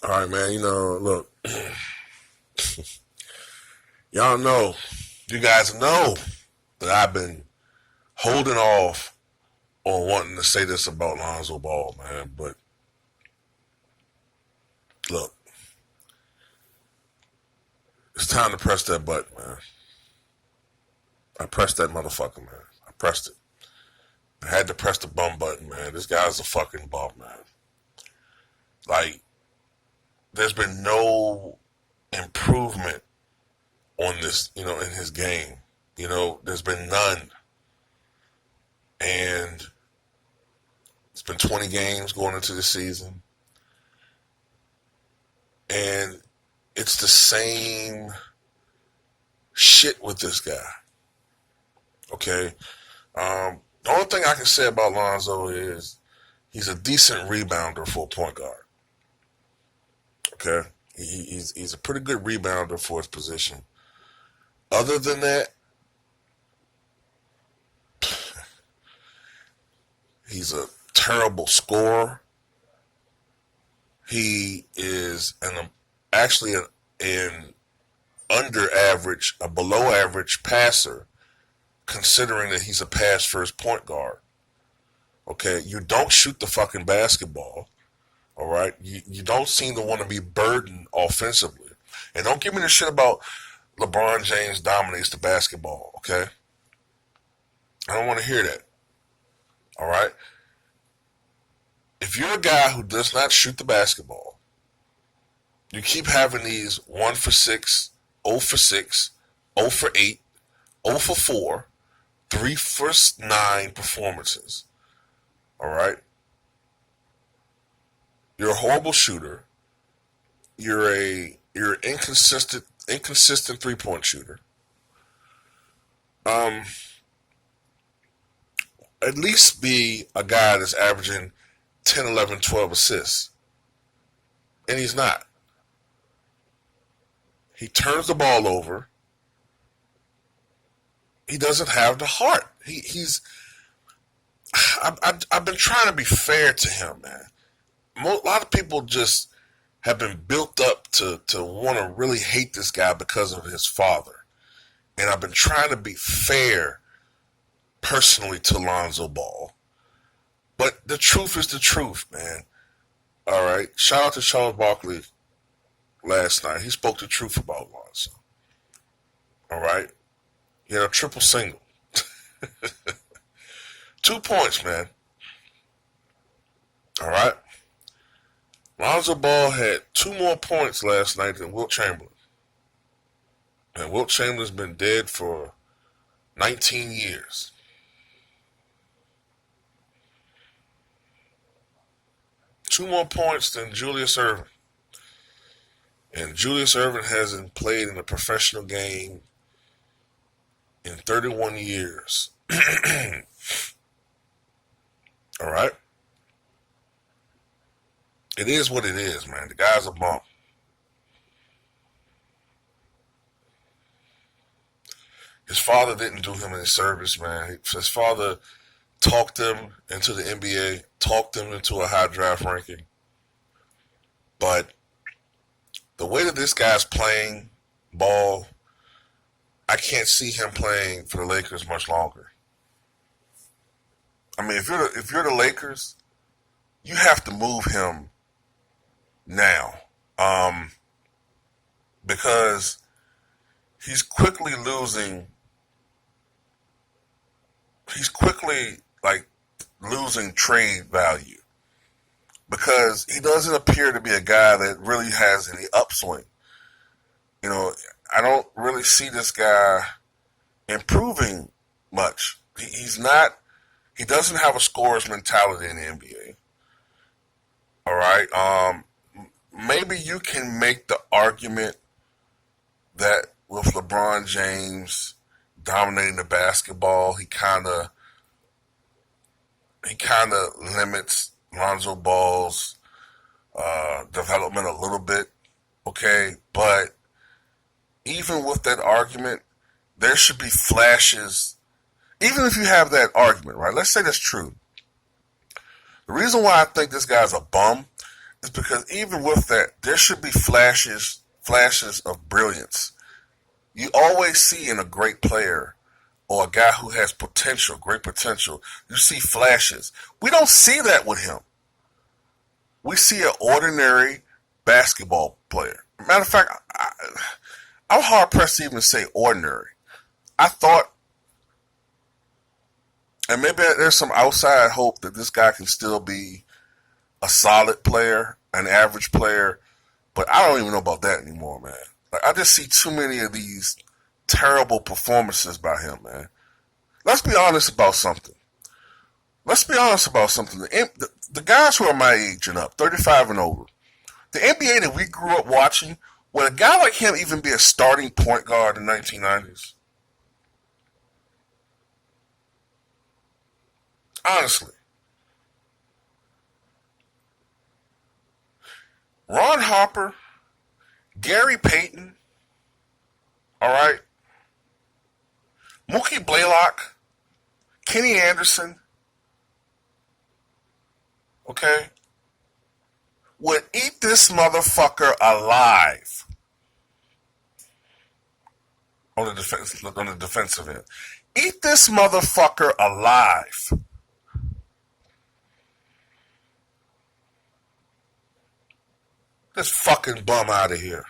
All right, man. Look, y'all know, you guys know that I've been holding off on wanting to say this about Lonzo Ball, man. But look, it's time to press that button, man. I pressed that motherfucker, man. I pressed it. I had to press the bum button, man. This guy's a fucking bum, man. Like, there's been no improvement on this, in his game. There's been none. And it's been 20 games going into the season. And it's the same shit with this guy. Okay? The only thing I can say about Lonzo is he's a decent rebounder for a point guard. Okay? He's a pretty good rebounder for his position. Other than that, he's a terrible scorer. He is actually an under average, a below average passer, considering that he's a pass first point guard. Okay, you don't shoot the fucking basketball. All right, you don't seem to want to be burdened offensively, and don't give me the shit about LeBron James dominates the basketball. Okay, I don't want to hear that. All right. If you're a guy who does not shoot the basketball, you keep having these 1 for 6, 0 for 6, 0 for 8, 0 for 4, 3 for 9 performances. All right? You're a horrible shooter. You're an inconsistent 3-point shooter. At least be a guy that's averaging 10, 11, 12 assists. And he's not. He turns the ball over. He doesn't have the heart. I've been trying to be fair to him, man. A lot of people just have been built up to want to really hate this guy because of his father. And I've been trying to be fair personally to Lonzo Ball. But the truth is the truth, man. All right. Shout out to Charles Barkley last night. He spoke the truth about Lonzo. All right. He had a triple single. 2 points, man. All right. Lonzo Ball had 2 more points last night than Wilt Chamberlain. And Wilt Chamberlain's been dead for 19 years. Two more points than Julius Erving. And Julius Erving hasn't played in a professional game in 31 years. All right? It is what it is, man. The guy's a bum. His father didn't do him any service, man. His father talked him into the NBA, talked him into a high draft ranking. But the way that this guy's playing ball, I can't see him playing for the Lakers much longer. I mean, if you're the Lakers, you have to move him now, because he's quickly losing trade value, because he doesn't appear to be a guy that really has any upswing. I don't really see this guy improving much. He doesn't have a scorer's mentality in the NBA. All right. Maybe you can make the argument that with LeBron James dominating the basketball, he kind of limits Lonzo Ball's development a little bit. Okay, but even with that argument, there should be flashes. Even if you have that argument, right? Let's say that's true. The reason why I think this guy's a bum is because even with that, there should be flashes of brilliance. You always see in a great player or a guy who has potential, great potential, you see flashes. We don't see that with him. We see an ordinary basketball player. Matter of fact, I'm hard pressed to even say ordinary. I thought, and maybe there's some outside hope that this guy can still be a solid player, an average player, but I don't even know about that anymore, man. Like, I just see too many of these terrible performances by him, man. Let's be honest about something. The guys who are my age and up, 35 and over, the NBA that we grew up watching, would a guy like him even be a starting point guard in the 1990s? Honestly. Ron Harper, Gary Payton, all right, Mookie Blaylock, Kenny Anderson, okay, would eat this motherfucker alive on the defensive end. Eat this motherfucker alive. This fucking bum out of here.